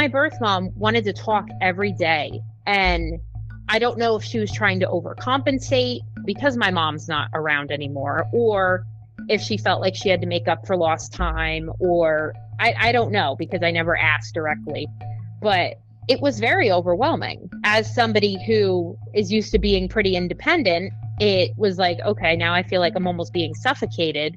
birth mom wanted to talk every day. And I don't know if she was trying to overcompensate because my mom's not around anymore, or if she felt like she had to make up for lost time, or I don't know, because I never asked directly. But it was very overwhelming. As somebody who is used to being pretty independent, it was like, okay, now I feel like I'm almost being suffocated.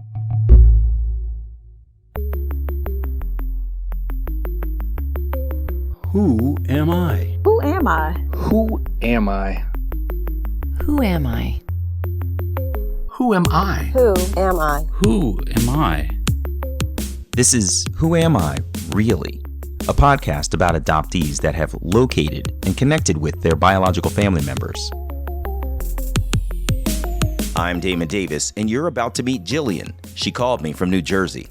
Who am I? Who am I? Who am I? Who am I? Who am I? Who am I? Who am I? This is Who Am I, Really? A podcast about adoptees that have located and connected with their biological family members. I'm Damon Davis, and you're about to meet Jillian. She called me from New Jersey.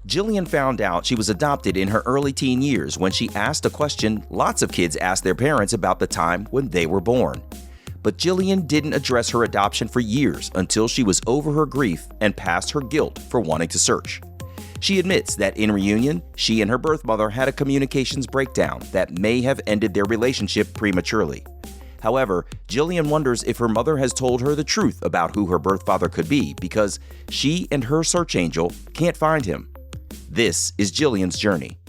Jillian found out she was adopted in her early teen years when she asked a question lots of kids ask their parents about the time when they were born. But Jillian didn't address her adoption for years until she was over her grief and past her guilt for wanting to search. She admits that in reunion, she and her birth mother had a communications breakdown that may have ended their relationship prematurely. However, Jillian wonders if her mother has told her the truth about who her birth father could be because she and her search angel can't find him. This is Jillian's journey.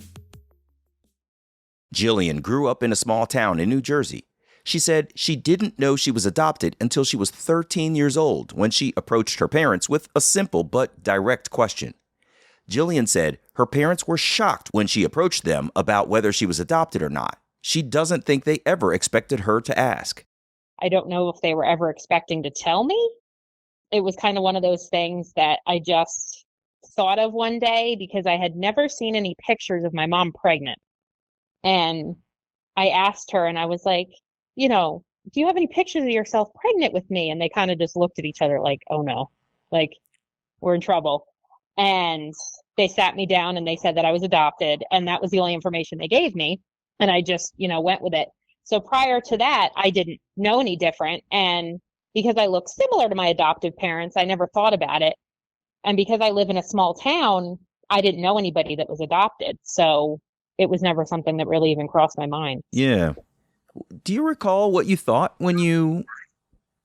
Jillian grew up in a small town in New Jersey. She said she didn't know she was adopted until she was 13 years old when she approached her parents with a simple but direct question. Jillian said her parents were shocked when she approached them about whether she was adopted or not. She doesn't think they ever expected her to ask. I don't know if they were ever expecting to tell me. It was kind of one of those things that I just thought of one day because I had never seen any pictures of my mom pregnant. And I asked her and I was like, do you have any pictures of yourself pregnant with me? And they kind of just looked at each other like, oh no, like we're in trouble. And they sat me down and they said that I was adopted. And that was the only information they gave me. And I just, went with it. So prior to that, I didn't know any different. And because I look similar to my adoptive parents, I never thought about it. And because I live in a small town, I didn't know anybody that was adopted. So it was never something that really even crossed my mind. Yeah. Do you recall what you thought when you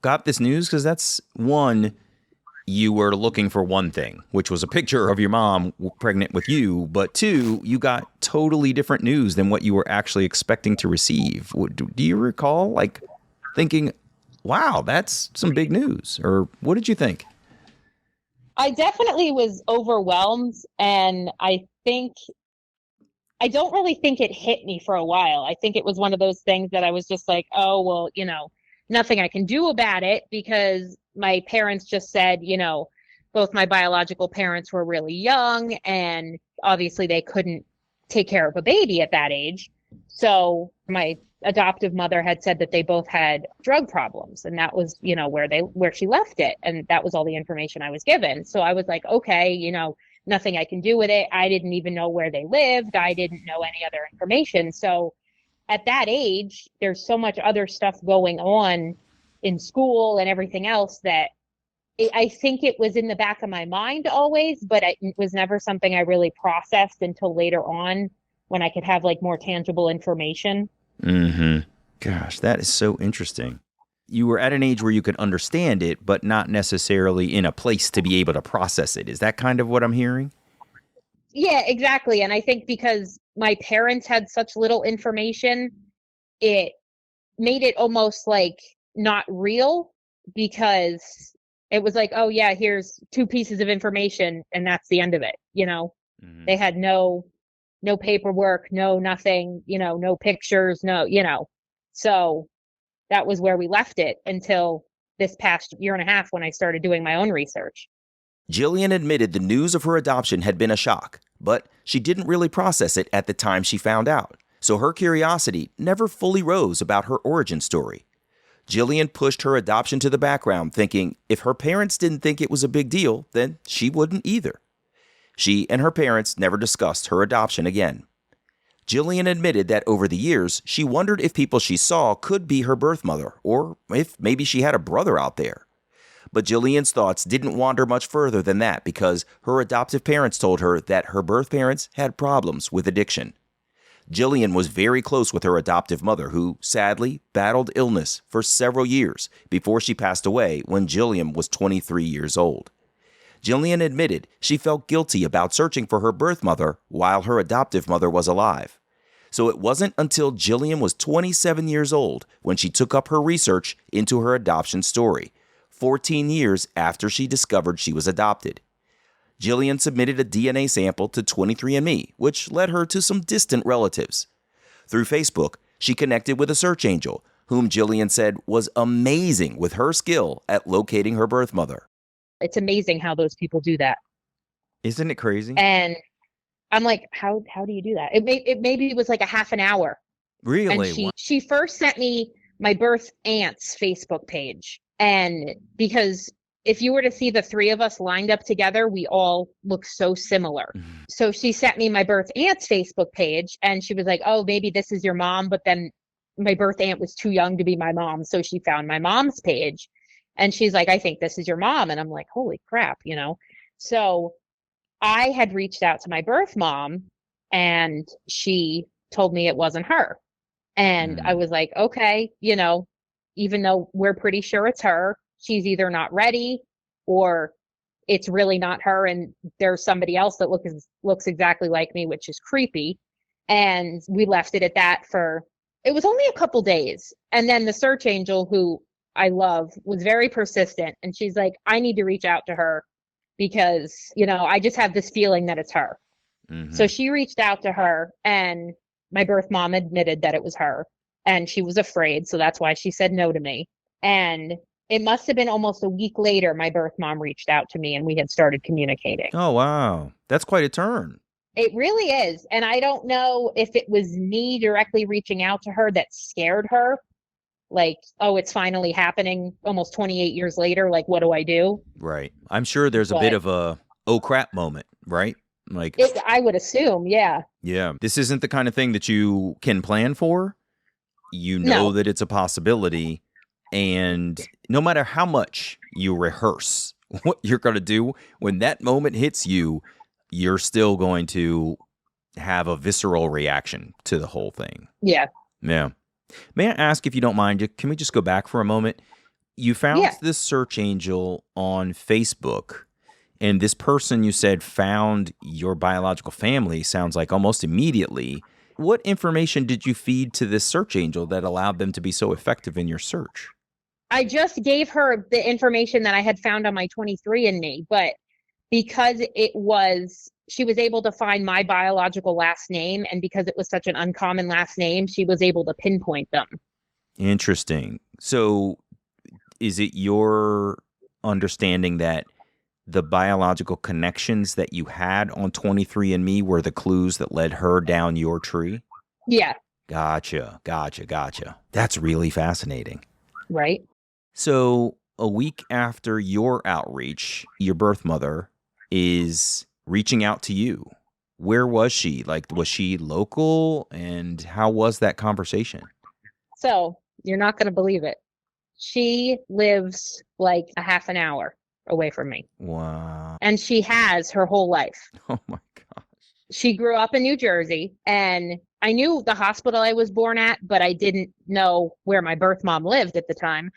got this news? Because that's one, you were looking for one thing, which was a picture of your mom pregnant with you. But two, you got totally different news than what you were actually expecting to receive. Do you recall thinking, wow, that's some big news? Or what did you think? I definitely was overwhelmed. And I don't really think it hit me for a while. I think it was one of those things that I was just like, oh, well, nothing I can do about it because my parents just said, both my biological parents were really young and obviously they couldn't take care of a baby at that age. So my adoptive mother had said that they both had drug problems and that was, where she left it. And that was all the information I was given. So I was like, okay, nothing I can do with it. I didn't even know where they lived. I didn't know any other information. So at that age, there's so much other stuff going on in school and everything else that I think it was in the back of my mind always, but it was never something I really processed until later on when I could have more tangible information. Mm-hmm. Gosh, that is so interesting. You were at an age where you could understand it, but not necessarily in a place to be able to process it. Is that kind of what I'm hearing? Yeah, exactly. And I think because my parents had such little information, it made it almost not real because it was like, oh yeah, here's 2 pieces of information and that's the end of it. Mm-hmm. They had no paperwork, no nothing, no pictures, so that was where we left it until this past year and a half when I started doing my own research. Jillian admitted the news of her adoption had been a shock, but she didn't really process it at the time she found out. So her curiosity never fully rose about her origin story. Jillian pushed her adoption to the background, thinking if her parents didn't think it was a big deal, then she wouldn't either. She and her parents never discussed her adoption again. Jillian admitted that over the years, she wondered if people she saw could be her birth mother, or if maybe she had a brother out there. But Jillian's thoughts didn't wander much further than that because her adoptive parents told her that her birth parents had problems with addiction. Jillian was very close with her adoptive mother, who sadly battled illness for several years before she passed away when Jillian was 23 years old. Jillian admitted she felt guilty about searching for her birth mother while her adoptive mother was alive. So it wasn't until Jillian was 27 years old when she took up her research into her adoption story, 14 years after she discovered she was adopted. Jillian submitted a DNA sample to 23andMe, which led her to some distant relatives. Through Facebook, she connected with a search angel, whom Jillian said was amazing with her skill at locating her birth mother. It's amazing how those people do that. Isn't it crazy? And I'm like, how do you do that? It was like a half an hour. Really? And she first sent me my birth aunt's Facebook page. And because if you were to see the three of us lined up together, we all look so similar. So she sent me my birth aunt's Facebook page and she was like, oh, maybe this is your mom. But then my birth aunt was too young to be my mom. So she found my mom's page and she's like, I think this is your mom. And I'm like, holy crap, you know? So I had reached out to my birth mom and she told me it wasn't her. And I was like, okay, you know, even though we're pretty sure it's her, she's either not ready or it's really not her. And there's somebody else that looks exactly like me, which is creepy. And we left it at that it was only a couple days. And then the search angel, who I love, was very persistent. And she's like, I need to reach out to her because, you know, I just have this feeling that it's her. So she reached out to her and my birth mom admitted that it was her and she was afraid. So that's why she said no to me. And it must have been almost a week later, my birth mom reached out to me and we had started communicating. Oh, wow. That's quite a turn. It really is. And I don't know if it was me directly reaching out to her that scared her. Like, oh, it's finally happening almost 28 years later. Like, what do I do? Right. I'm sure there's a bit of a, oh crap moment, right? Like, I would assume. Yeah. Yeah. This isn't the kind of thing that you can plan for. You know that it's a possibility. And no matter how much you rehearse what you're going to do, when that moment hits you, you're still going to have a visceral reaction to the whole thing. Yeah. Yeah. May I ask, if you don't mind, can we just go back for a moment? You found this search angel on Facebook, and this person you said found your biological family, sounds like almost immediately. What information did you feed to this search angel that allowed them to be so effective in your search? I just gave her the information that I had found on my 23andMe, but because she was able to find my biological last name, and because it was such an uncommon last name, she was able to pinpoint them. Interesting. So is it your understanding that the biological connections that you had on 23andMe were the clues that led her down your tree? Yeah. Gotcha. That's really fascinating. Right. So a week after your outreach, your birth mother is reaching out to you. Where was she? Like, was she local? And how was that conversation? So you're not going to believe it. She lives like a half an hour away from me. Wow. And she has her whole life. Oh my gosh. She grew up in New Jersey, and I knew the hospital I was born at, but I didn't know where my birth mom lived at the time.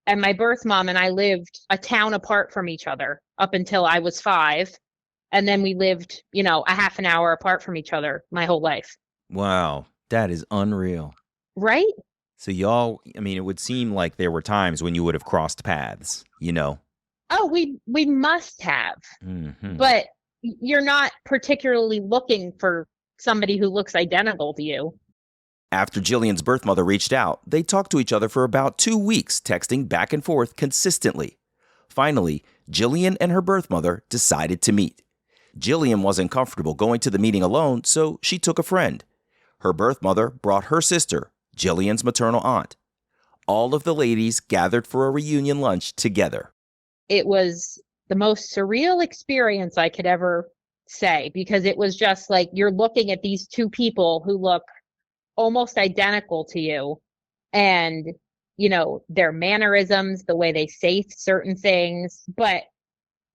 And my birth mom and I lived a town apart from each other up until I was 5. And then we lived, you know, a half an hour apart from each other my whole life. Wow. That is unreal. Right? So y'all, I mean, it would seem like there were times when you would have crossed paths, you know? Oh, we must have. Mm-hmm. But you're not particularly looking for somebody who looks identical to you. After Jillian's birth mother reached out, they talked to each other for about 2 weeks, texting back and forth consistently. Finally, Jillian and her birth mother decided to meet. Jillian wasn't comfortable going to the meeting alone, so she took a friend. Her birth mother brought her sister, Jillian's maternal aunt. All of the ladies gathered for a reunion lunch together. It was the most surreal experience I could ever say, because it was just like you're looking at these two people who look almost identical to you, and you know, their mannerisms, the way they say certain things, but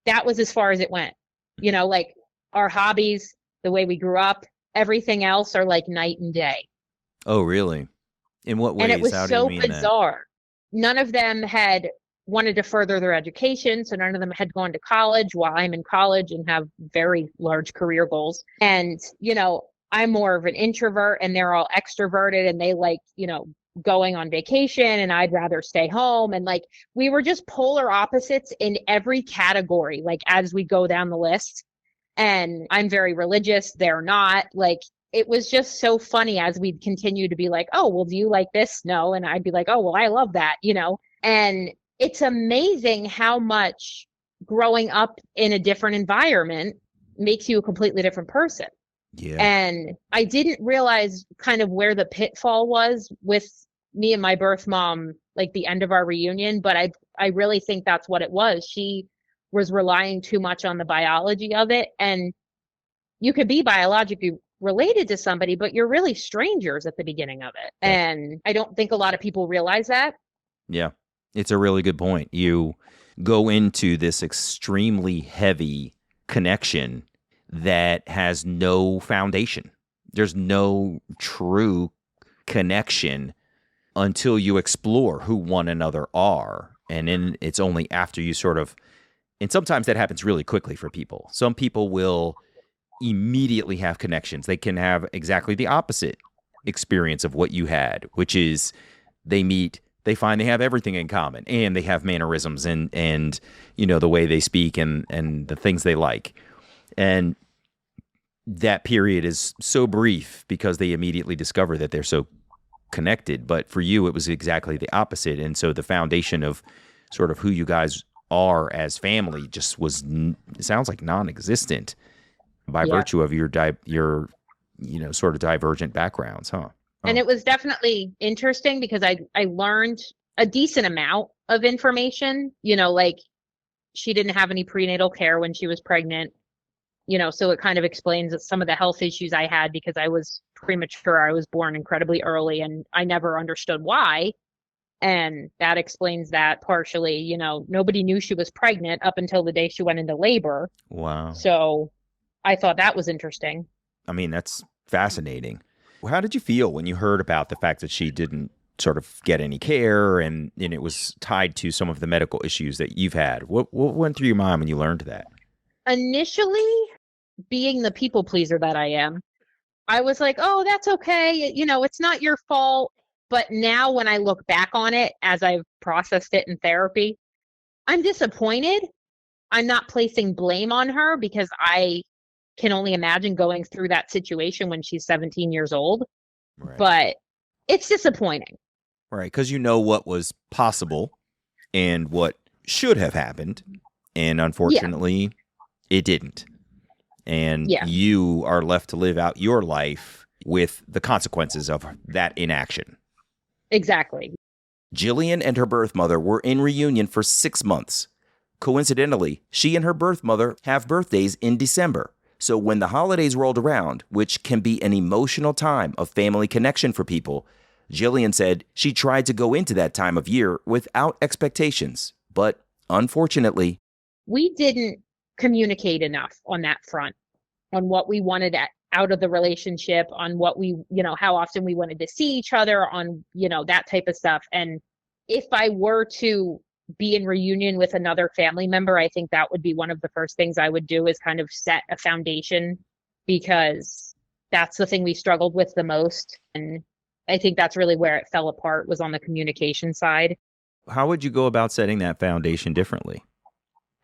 that was as far as it went. You know, like our hobbies, the way we grew up, everything else are like night and day. Oh, really? In what ways? And it was How do you so mean that? bizarre. None of them had wanted to further their education. So none of them had gone to college while I'm in college and have very large career goals. And, I'm more of an introvert and they're all extroverted and they like, going on vacation and I'd rather stay home. And like, we were just polar opposites in every category, like as we go down the list. And I'm very religious. They're not. Like, it was just so funny as we'd continue to be like, oh, well, do you like this? No. And I'd be like, oh, well, I love that, and it's amazing how much growing up in a different environment makes you a completely different person. Yeah. And I didn't realize kind of where the pitfall was with me and my birth mom, like the end of our reunion. But I really think that's what it was. She was relying too much on the biology of it. And you could be biologically related to somebody, but you're really strangers at the beginning of it. Yeah. And I don't think a lot of people realize that. Yeah. It's a really good point. You go into this extremely heavy connection that has no foundation. There's no true connection until you explore who one another are. And then it's only after you sort of, and sometimes that happens really quickly for people. Some people will immediately have connections. They can have exactly the opposite experience of what you had, which is they meet, they find they have everything in common and they have mannerisms and the way they speak and the things they like. And that period is so brief because they immediately discover that they're so connected. But for you, it was exactly the opposite. And so the foundation of sort of who you guys are as family just was, it sounds like non-existent by virtue of your sort of divergent backgrounds, huh? And it was definitely interesting because I learned a decent amount of information, like she didn't have any prenatal care when she was pregnant, so it kind of explains some of the health issues I had because I was premature. I was born incredibly early and I never understood why. And that explains that partially, nobody knew she was pregnant up until the day she went into labor. Wow. So I thought that was interesting. I mean, that's fascinating. How did you feel when you heard about the fact that she didn't sort of get any care and it was tied to some of the medical issues that you've had? What went through your mind when you learned that? Initially, being the people pleaser that I am, I was like, oh, that's okay. It's not your fault. But now when I look back on it, as I've processed it in therapy, I'm disappointed. I'm not placing blame on her because I can only imagine going through that situation when she's 17 years old. Right. But it's disappointing. Right. Because you know what was possible and what should have happened. And unfortunately, it didn't. And you are left to live out your life with the consequences of that inaction. Exactly. Jillian and her birth mother were in reunion for 6 months. Coincidentally, she and her birth mother have birthdays in December. So when the holidays rolled around, which can be an emotional time of family connection for people, Jillian said she tried to go into that time of year without expectations. But unfortunately, we didn't communicate enough on that front, on what we wanted out of the relationship, on what we, how often we wanted to see each other, on, that type of stuff. And if I were to be in reunion with another family member, I think that would be one of the first things I would do is kind of set a foundation, because that's the thing we struggled with the most. And I think that's really where it fell apart, was on the communication side. How would you go about setting that foundation differently?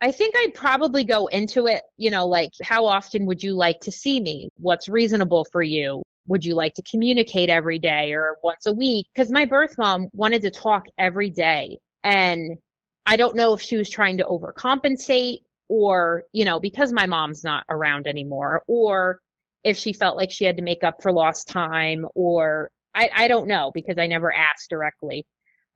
I think I'd probably go into it, like, how often would you like to see me? What's reasonable for you? Would you like to communicate every day or once a week? Because my birth mom wanted to talk every day. And I don't know if she was trying to overcompensate or, because my mom's not around anymore, or if she felt like she had to make up for lost time, or I don't know, because I never asked directly.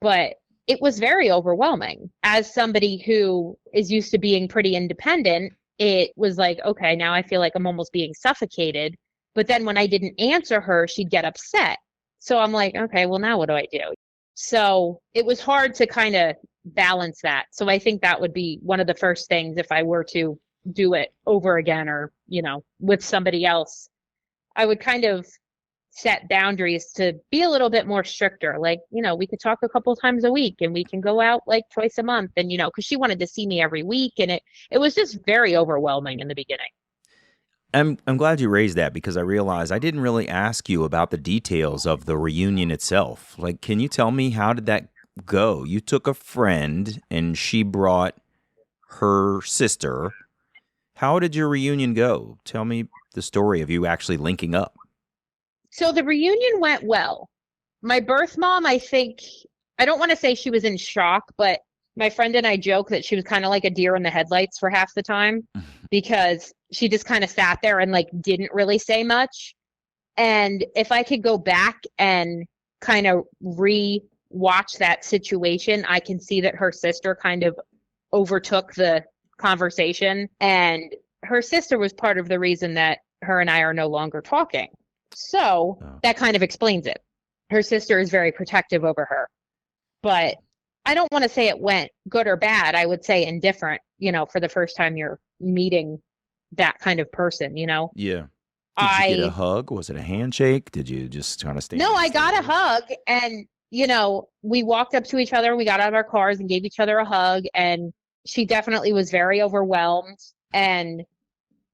But it was very overwhelming. As somebody who is used to being pretty independent, it was like, okay, now I feel like I'm almost being suffocated. But then when I didn't answer her, she'd get upset. So I'm like, okay, well, now what do I do? So it was hard to kind of balance that. So I think that would be one of the first things if I were to do it over again, or, with somebody else. I would kind of set boundaries to be a little bit more stricter. Like, we could talk a couple times a week and we can go out like twice a month. And, because she wanted to see me every week. And it was just very overwhelming in the beginning. I'm glad you raised that because I realized I didn't really ask you about the details of the reunion itself. Like, can you tell me how did that go? You took a friend and she brought her sister. How did your reunion go? Tell me the story of you actually linking up. So the reunion went well. My birth mom, I don't want to say she was in shock, but my friend and I joke that she was kind of like a deer in the headlights for half the time because she just kind of sat there and like didn't really say much. And if I could go back and kind of re-watch that situation, I can see that her sister kind of overtook the conversation. And her sister was part of the reason that her and I are no longer talking. So that kind of explains it. Her sister is very protective over her. But I don't want to say it went good or bad. I would say indifferent, for the first time you're meeting that kind of person, Yeah. Did you get a hug? Was it a handshake? Did you just kind of stay? No, I got a hug. And, we walked up to each other and we got out of our cars and gave each other a hug. And she definitely was very overwhelmed. And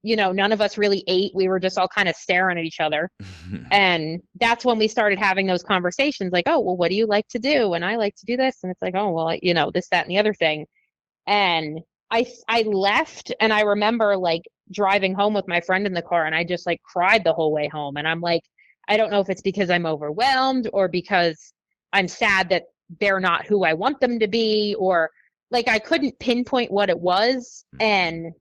none of us really ate. We were just all kind of staring at each other. And that's when we started having those conversations like, oh, well, what do you like to do? And I like to do this. And it's like, oh, well, this, that, and the other thing. And I left and I remember like driving home with my friend in the car and I just like cried the whole way home. And I'm like, I don't know if it's because I'm overwhelmed or because I'm sad that they're not who I want them to be, or like I couldn't pinpoint what it was. And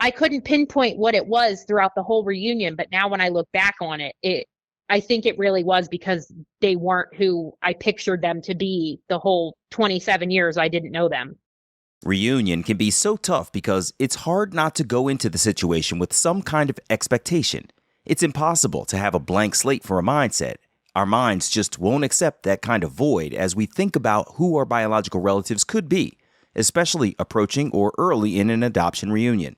I couldn't pinpoint what it was throughout the whole reunion, but now when I look back on it, I think it really was because they weren't who I pictured them to be the whole 27 years I didn't know them. Reunion can be so tough because it's hard not to go into the situation with some kind of expectation. It's impossible to have a blank slate for a mindset. Our minds just won't accept that kind of void as we think about who our biological relatives could be, especially approaching or early in an adoption reunion.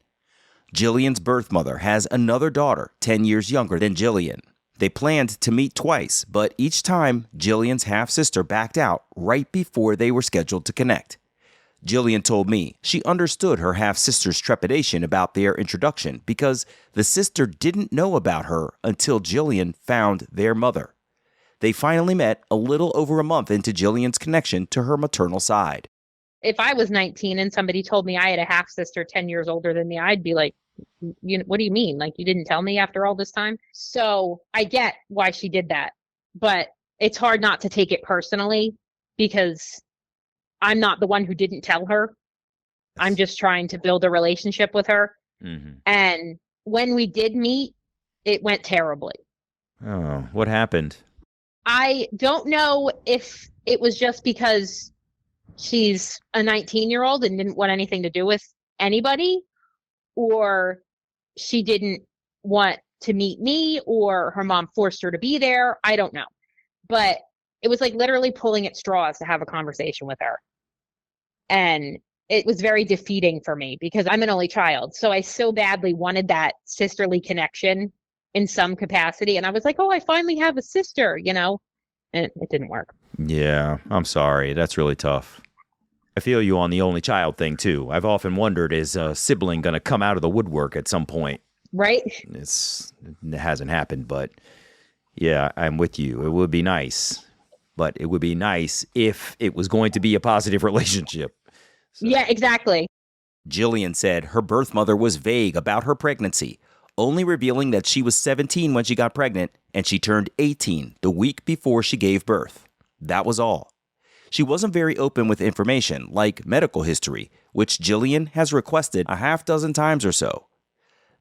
Jillian's birth mother has another daughter 10 years younger than Jillian. They planned to meet twice, but each time Jillian's half-sister backed out right before they were scheduled to connect. Jillian told me she understood her half-sister's trepidation about their introduction because the sister didn't know about her until Jillian found their mother. They finally met a little over a month into Jillian's connection to her maternal side. If I was 19 and somebody told me I had a half-sister 10 years older than me, I'd be like, what do you mean? Like, you didn't tell me after all this time? So I get why she did that, but it's hard not to take it personally because I'm not the one who didn't tell her. I'm just trying to build a relationship with her. Mm-hmm. And when we did meet, it went terribly. Oh, what happened? I don't know if it was just because she's a 19-year-old and didn't want anything to do with anybody, or she didn't want to meet me, or her mom forced her to be there. I don't know. But it was like literally pulling at straws to have a conversation with her. And it was very defeating for me because I'm an only child. So I so badly wanted that sisterly connection in some capacity. And I was like, oh, I finally have a sister, and it didn't work. Yeah, I'm sorry. That's really tough. I feel you on the only child thing, too. I've often wondered, is a sibling going to come out of the woodwork at some point? Right. It hasn't happened, but yeah, I'm with you. It would be nice, but it would be nice if it was going to be a positive relationship. So. Yeah, exactly. Jillian said her birth mother was vague about her pregnancy, only revealing that she was 17 when she got pregnant and she turned 18 the week before she gave birth. That was all. She wasn't very open with information like medical history, which Jillian has requested a half dozen times or so.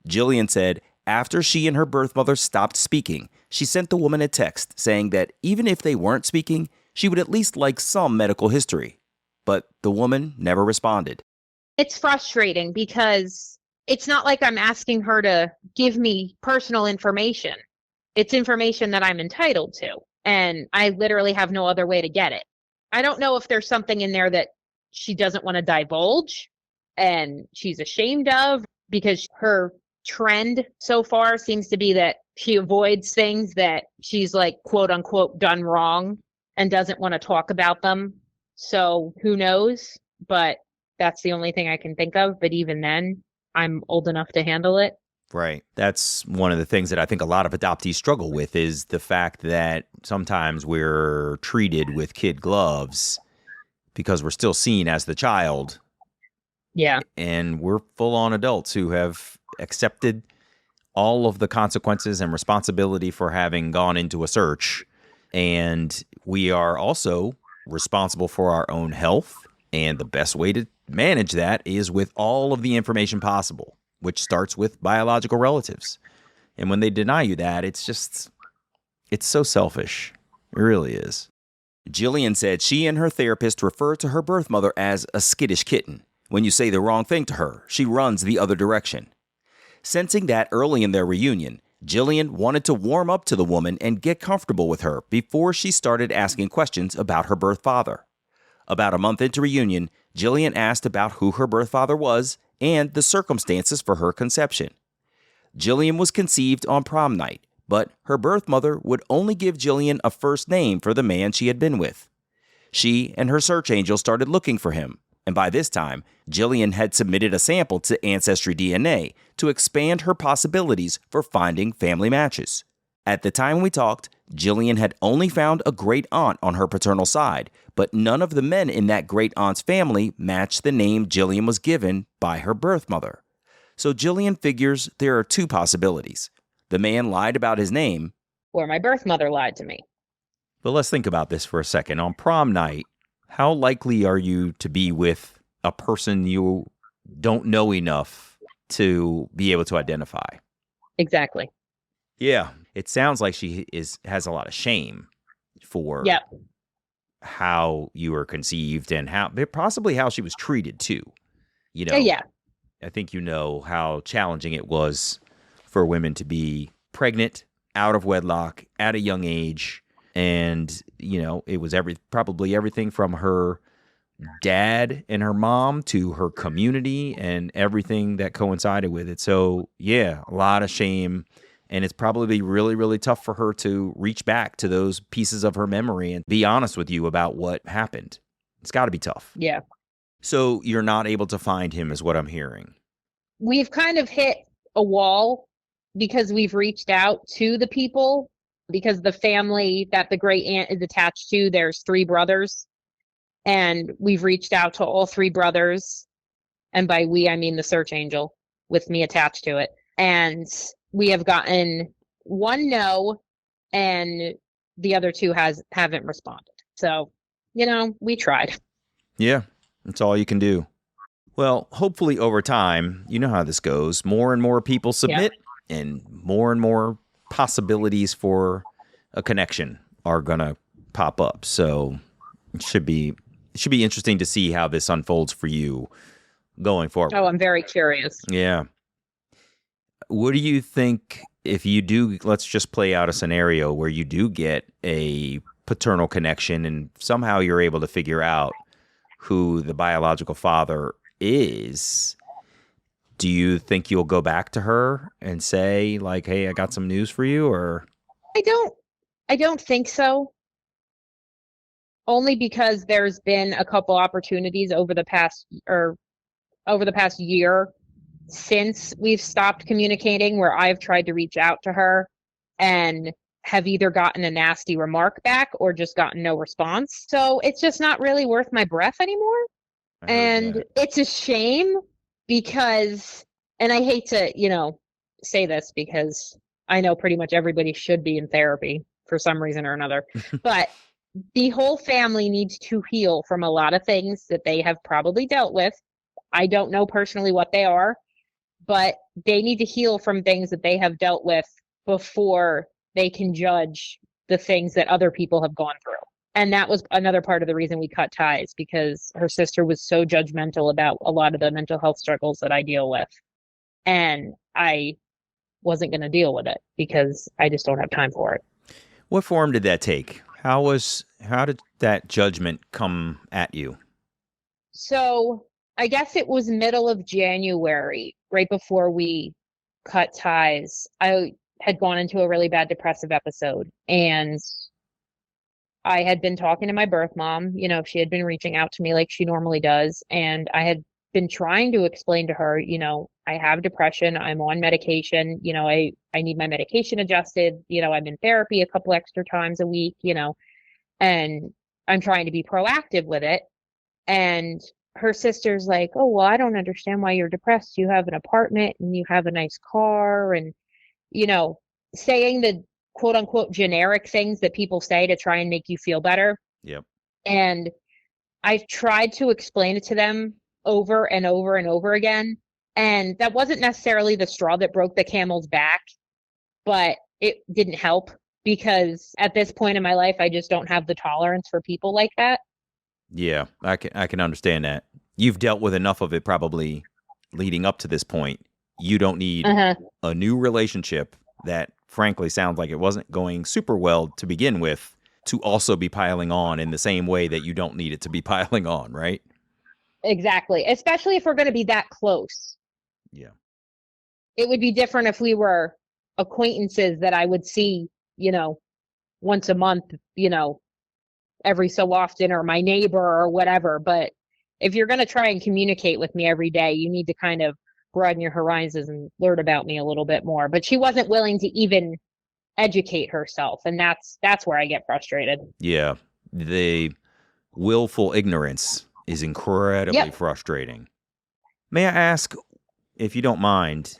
Jillian said after she and her birth mother stopped speaking, she sent the woman a text saying that even if they weren't speaking, she would at least like some medical history. But the woman never responded. It's frustrating because it's not like I'm asking her to give me personal information. It's information that I'm entitled to, and I literally have no other way to get it. I don't know if there's something in there that she doesn't want to divulge and she's ashamed of, because her trend so far seems to be that she avoids things that she's like, quote unquote, done wrong and doesn't want to talk about them. So who knows? But that's the only thing I can think of. But even then, I'm old enough to handle it. Right. That's one of the things that I think a lot of adoptees struggle with is the fact that sometimes we're treated with kid gloves because we're still seen as the child. Yeah. And we're full-on adults who have accepted all of the consequences and responsibility for having gone into a search. And we are also responsible for our own health. And the best way to manage that is with all of the information possible, which starts with biological relatives. And when they deny you that, it's so selfish. It really is. Jillian said she and her therapist refer to her birth mother as a skittish kitten. When you say the wrong thing to her, she runs the other direction. Sensing that early in their reunion, Jillian wanted to warm up to the woman and get comfortable with her before she started asking questions about her birth father. About a month into reunion, Jillian asked about who her birth father was and the circumstances for her conception. Jillian was conceived on prom night, but her birth mother would only give Jillian a first name for the man she had been with. She and her search angel started looking for him, and by this time, Jillian had submitted a sample to Ancestry DNA to expand her possibilities for finding family matches. At the time we talked, Jillian had only found a great aunt on her paternal side, but none of the men in that great aunt's family matched the name Jillian was given by her birth mother. So Jillian figures there are two possibilities. The man lied about his name, Or my birth mother lied to me. but let's think about this for a second. On prom night, how likely are you to be with a person you don't know enough to be able to identify? Exactly. Yeah. It sounds like she has a lot of shame for Yep. how you were conceived and possibly how she was treated too. You know, Yeah. I think you know how challenging it was for women to be pregnant, out of wedlock, at a young age. And, you know, it was probably everything from her dad and her mom to her community and everything that coincided with it. So, yeah, a lot of shame. And it's probably really, really tough for her to reach back to those pieces of her memory and be honest with you about what happened. It's got to be tough. Yeah. So you're not able to find him is what I'm hearing. We've kind of hit a wall because we've reached out to the people, because the family that the great aunt is attached to, there's 3 brothers. And we've reached out to all 3 brothers. And by we, I mean the search angel with me attached to it. And we have gotten 1 no, and the other 2 haven't responded. So, you know, we tried. Yeah, that's all you can do. Well, hopefully over time, you know how this goes. More and more people submit, and more possibilities for a connection are going to pop up. So it should be interesting to see how this unfolds for you going forward. Oh, I'm very curious. Yeah. What do you think if you do, let's just play out a scenario where you do get a paternal connection and somehow you're able to figure out who the biological father is. Do you think you'll go back to her and say like, hey, I got some news for you? Or I don't think so. Only because there's been a couple opportunities over the past year since we've stopped communicating where I've tried to reach out to her and have either gotten a nasty remark back or just gotten no response. So it's just not really worth my breath anymore. And it's a shame because, and I hate to, you know, say this because I know pretty much everybody should be in therapy for some reason or another, but the whole family needs to heal from a lot of things that they have probably dealt with. I don't know personally what they are, but they need to heal from things that they have dealt with before they can judge the things that other people have gone through. And that was another part of the reason we cut ties, because her sister was so judgmental about a lot of the mental health struggles that I deal with. And I wasn't going to deal with it because I just don't have time for it. What form did that take? How did that judgment come at you? So I guess it was middle of January, right before we cut ties. I had gone into a really bad depressive episode. And I had been talking to my birth mom, she had been reaching out to me like she normally does. And I had been trying to explain to her, I have depression. I'm on medication. I need my medication adjusted. I'm in therapy a couple extra times a week, and I'm trying to be proactive with it. And her sister's like, oh, well, I don't understand why you're depressed. You have an apartment and you have a nice car, and, saying the quote unquote generic things that people say to try and make you feel better. Yep. And I tried to explain it to them over and over and over again. And that wasn't necessarily the straw that broke the camel's back, but it didn't help, because at this point in my life, I just don't have the tolerance for people like that. Yeah, I can understand that. You've dealt with enough of it probably leading up to this point. You don't need a new relationship that frankly sounds like it wasn't going super well to begin with to also be piling on in the same way that you don't need it to be piling on, right? Exactly. Especially if we're going to be that close. Yeah. It would be different if we were acquaintances that I would see, once a month, every so often, or my neighbor or whatever. But if you're going to try and communicate with me every day, you need to kind of broaden your horizons and learn about me a little bit more. But she wasn't willing to even educate herself. And that's where I get frustrated. Yeah. The willful ignorance is incredibly frustrating. May I ask, if you don't mind,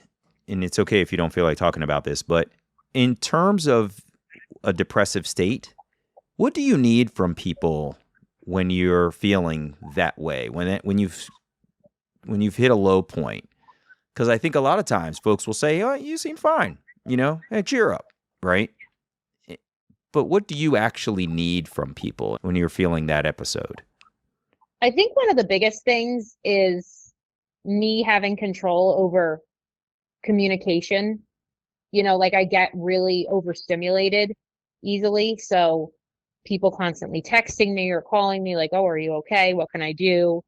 and it's okay if you don't feel like talking about this, but in terms of a depressive state, what do you need from people when you're feeling that way, when you've hit a low point? Because I think a lot of times folks will say, "Oh, you seem fine," hey, cheer up, right? But what do you actually need from people when you're feeling that episode? I think one of the biggest things is me having control over communication. Like I get really overstimulated easily. So people constantly texting me or calling me like, oh, are you okay? What can I do?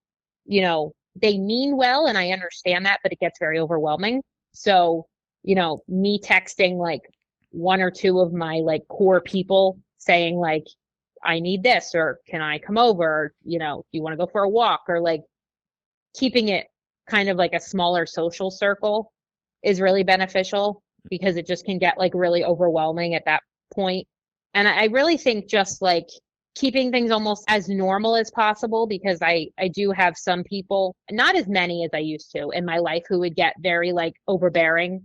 They mean well, and I understand that, but it gets very overwhelming. So, me texting like one or two of my like core people saying like, I need this, or can I come over? Or, do you want to go for a walk? Or like keeping it kind of like a smaller social circle is really beneficial, because it just can get like really overwhelming at that point. And I really think just like keeping things almost as normal as possible, because I do have some people, not as many as I used to in my life, who would get very like overbearing.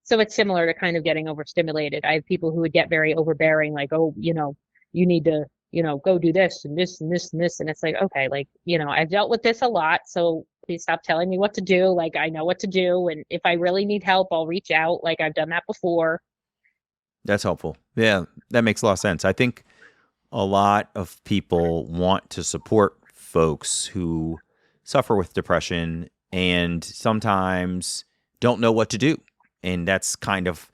So it's similar to kind of getting overstimulated. I have people who would get very overbearing, like, oh, you need to, go do this and this and this and this. And it's like, okay, like, I've dealt with this a lot. So please stop telling me what to do. Like, I know what to do. And if I really need help, I'll reach out. Like I've done that before. That's helpful. Yeah, that makes a lot of sense. I think a lot of people want to support folks who suffer with depression and sometimes don't know what to do. And that's kind of,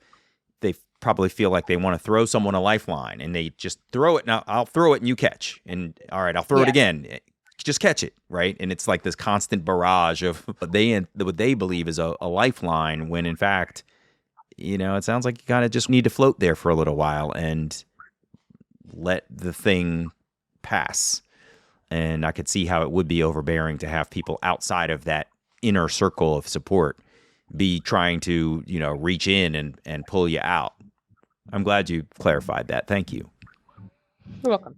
they probably feel like they want to throw someone a lifeline, and they just throw it. Now I'll throw it and you catch. And all right, I'll throw it again. Just catch it, right? And it's like this constant barrage of what they believe is a lifeline, when in fact, it sounds like you kind of just need to float there for a little while and let the thing pass. And I could see how it would be overbearing to have people outside of that inner circle of support be trying to, reach in and pull you out. I'm glad you clarified that. Thank you. You're welcome.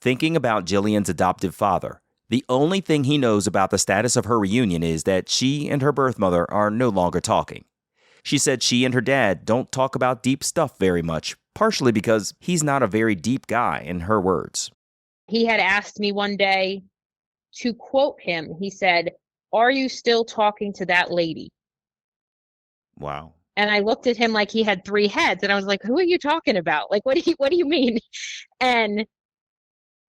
Thinking about Jillian's adoptive father, the only thing he knows about the status of her reunion is that she and her birth mother are no longer talking. She said she and her dad don't talk about deep stuff very much, partially because he's not a very deep guy, in her words. He had asked me one day to quote him. He said, "Are you still talking to that lady?" Wow. And I looked at him like he had three heads, and I was like, "Who are you talking about? Like, what do you mean?" And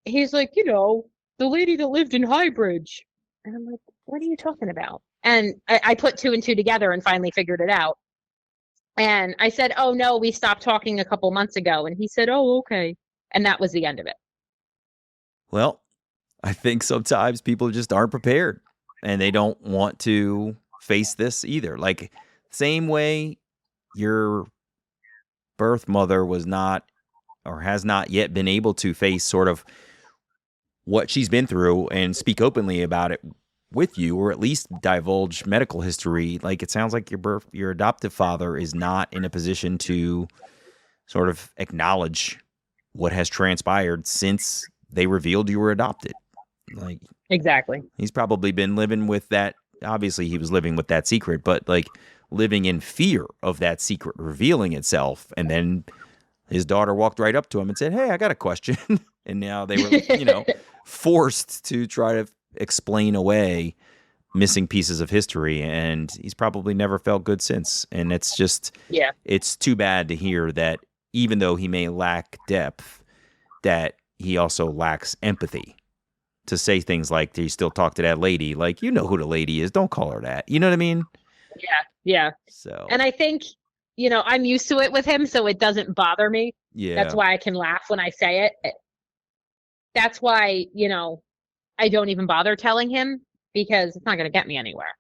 he's like, the lady that lived in Highbridge. And I'm like, "What are you talking about?" And I put two and two together and finally figured it out. And I said, "Oh no, we stopped talking a couple months ago." And he said, "Oh, okay." And that was the end of it. Well, I think sometimes people just aren't prepared, and they don't want to face this either. Like, same way you're birth mother was not or has not yet been able to face sort of what she's been through and speak openly about it with you, or at least divulge medical history. Like, it sounds like your adoptive father is not in a position to sort of acknowledge what has transpired since they revealed you were adopted. Like, Exactly. he's probably been living with that. Obviously, he was living with that secret, but like living in fear of that secret revealing itself. And then his daughter walked right up to him and said, "Hey, I got a question." And now they were, forced to try to explain away missing pieces of history. And he's probably never felt good since. And it's just, it's too bad to hear that even though he may lack depth, that he also lacks empathy to say things like, "Do you still talk to that lady?" Like, you know who the lady is. Don't call her that. You know what I mean? Yeah. So, And I think, I'm used to it with him, so it doesn't bother me. yeah. That's why I can laugh when I say it. That's why, I don't even bother telling him, because it's not going to get me anywhere.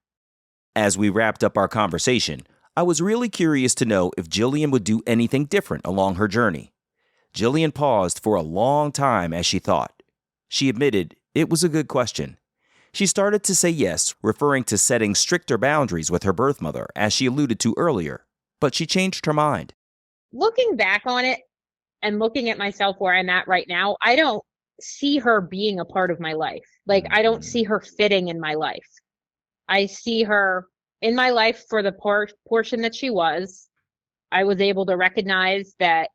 As we wrapped up our conversation, I was really curious to know if Jillian would do anything different along her journey. Jillian paused for a long time as she thought. She admitted it was a good question. She started to say yes, referring to setting stricter boundaries with her birth mother, as she alluded to earlier, but she changed her mind. Looking back on it and looking at myself where I'm at right now, I don't see her being a part of my life. Like, I don't see her fitting in my life. I see her in my life for the portion that she was. I was able to recognize that,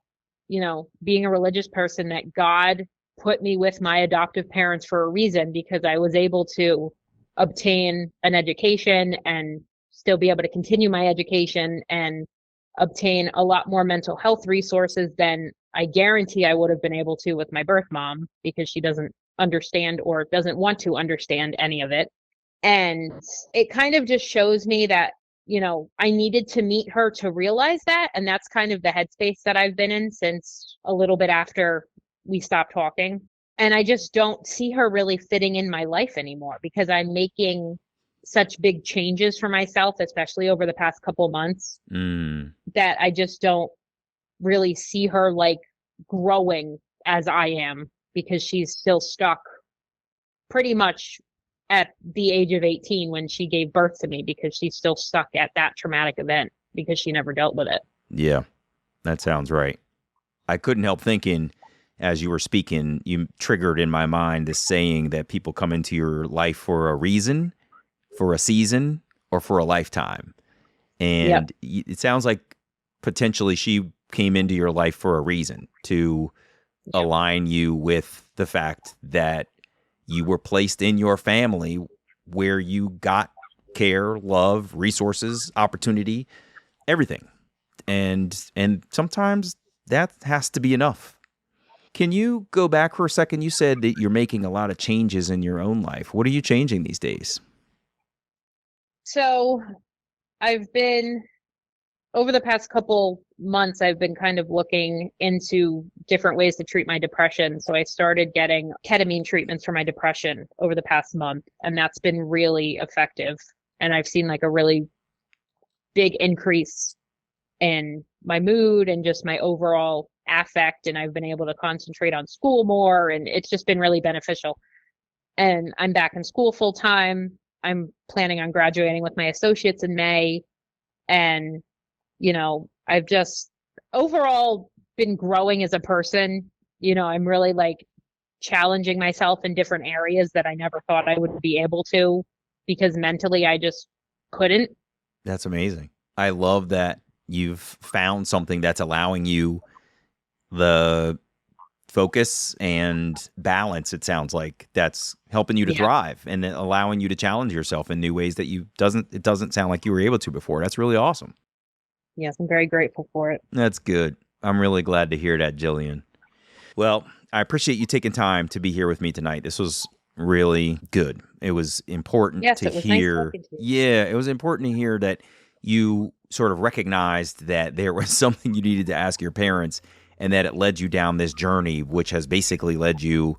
being a religious person, that God put me with my adoptive parents for a reason, because I was able to obtain an education and still be able to continue my education and obtain a lot more mental health resources than I guarantee I would have been able to with my birth mom, because she doesn't understand or doesn't want to understand any of it. And it kind of just shows me that, I needed to meet her to realize that. And that's kind of the headspace that I've been in since a little bit after we stopped talking. And I just don't see her really fitting in my life anymore, because I'm making such big changes for myself, especially over the past couple months, that I just don't really see her like growing as I am, because she's still stuck pretty much at the age of 18 when she gave birth to me, because she's still stuck at that traumatic event because she never dealt with it. Yeah, that sounds right. I couldn't help thinking, as you were speaking, you triggered in my mind this saying that people come into your life for a reason, for a season, or for a lifetime. And it sounds like potentially she came into your life for a reason, to align you with the fact that you were placed in your family where you got care, love, resources, opportunity, everything. And sometimes that has to be enough. Can you go back for a second? You said that you're making a lot of changes in your own life. What are you changing these days? So over the past couple months, I've been kind of looking into different ways to treat my depression. So I started getting ketamine treatments for my depression over the past month, and that's been really effective. And I've seen like a really big increase in my mood and just my overall affect. And I've been able to concentrate on school more, and it's just been really beneficial. And I'm back in school full time. I'm planning on graduating with my associates in May. And I've just overall been growing as a person. I'm really like challenging myself in different areas that I never thought I would be able to, because mentally I just couldn't. That's amazing. I love that you've found something that's allowing you the focus and balance. It sounds like that's helping you to thrive and allowing you to challenge yourself in new ways that it doesn't sound like you were able to before. That's really awesome. Yes, I'm very grateful for it. That's good. I'm really glad to hear that, Jillian. Well, I appreciate you taking time to be here with me tonight. This was really good. It was important to hear. Nice talking to you. Yeah, it was important to hear that you sort of recognized that there was something you needed to ask your parents, and that it led you down this journey, which has basically led you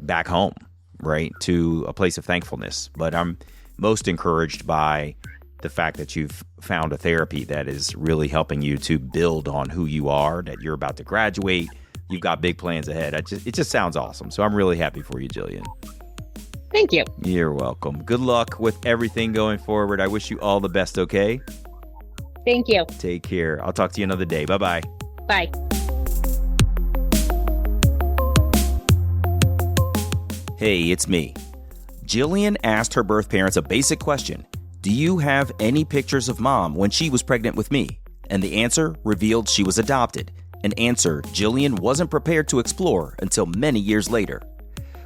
back home, right, to a place of thankfulness. But I'm most encouraged by the fact that you've found a therapy that is really helping you to build on who you are, that you're about to graduate. You've got big plans ahead. It just sounds awesome. So I'm really happy for you, Jillian. Thank you. You're welcome. Good luck with everything going forward. I wish you all the best, okay? Thank you. Take care. I'll talk to you another day. Bye-bye. Bye. Hey, it's me. Jillian asked her birth parents a basic question. Do you have any pictures of mom when she was pregnant with me? And the answer revealed she was adopted, an answer Jillian wasn't prepared to explore until many years later.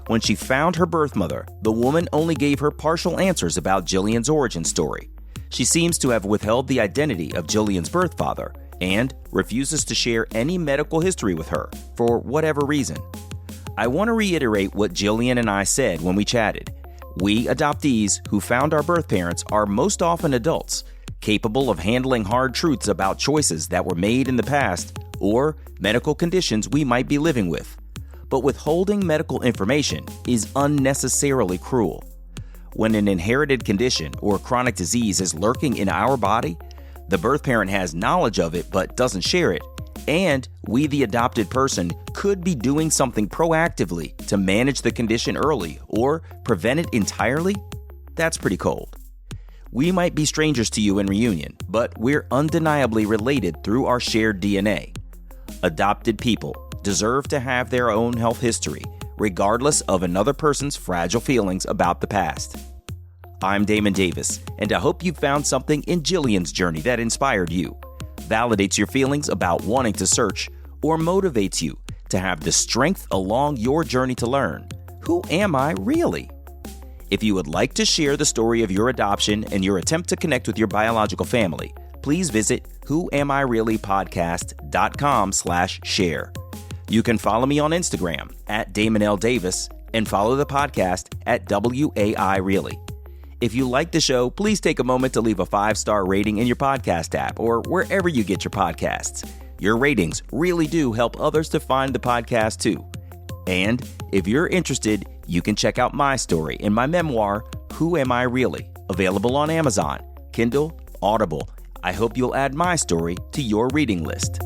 When she found her birth mother, the woman only gave her partial answers about Jillian's origin story. She seems to have withheld the identity of Jillian's birth father and refuses to share any medical history with her for whatever reason. I want to reiterate what Jillian and I said when we chatted. We adoptees who found our birth parents are most often adults, capable of handling hard truths about choices that were made in the past or medical conditions we might be living with. But withholding medical information is unnecessarily cruel. When an inherited condition or chronic disease is lurking in our body, the birth parent has knowledge of it but doesn't share it, and we, the adopted person, could be doing something proactively to manage the condition early or prevent it entirely. That's pretty cold. We might be strangers to you in reunion, but we're undeniably related through our shared DNA. Adopted people deserve to have their own health history, regardless of another person's fragile feelings about the past. I'm Damon Davis, and I hope you found something in Jillian's journey that inspired you, validates your feelings about wanting to search, or motivates you to have the strength along your journey to learn, who am I really? If you would like to share the story of your adoption and your attempt to connect with your biological family, please visit whoamireallypodcast.com/share. You can follow me on Instagram at Damon L. Davis and follow the podcast at WAI Really. If you like the show, please take a moment to leave a 5-star rating in your podcast app or wherever you get your podcasts. Your ratings really do help others to find the podcast too. And if you're interested, you can check out my story in my memoir, Who Am I Really? Available on Amazon, Kindle, Audible. I hope you'll add my story to your reading list.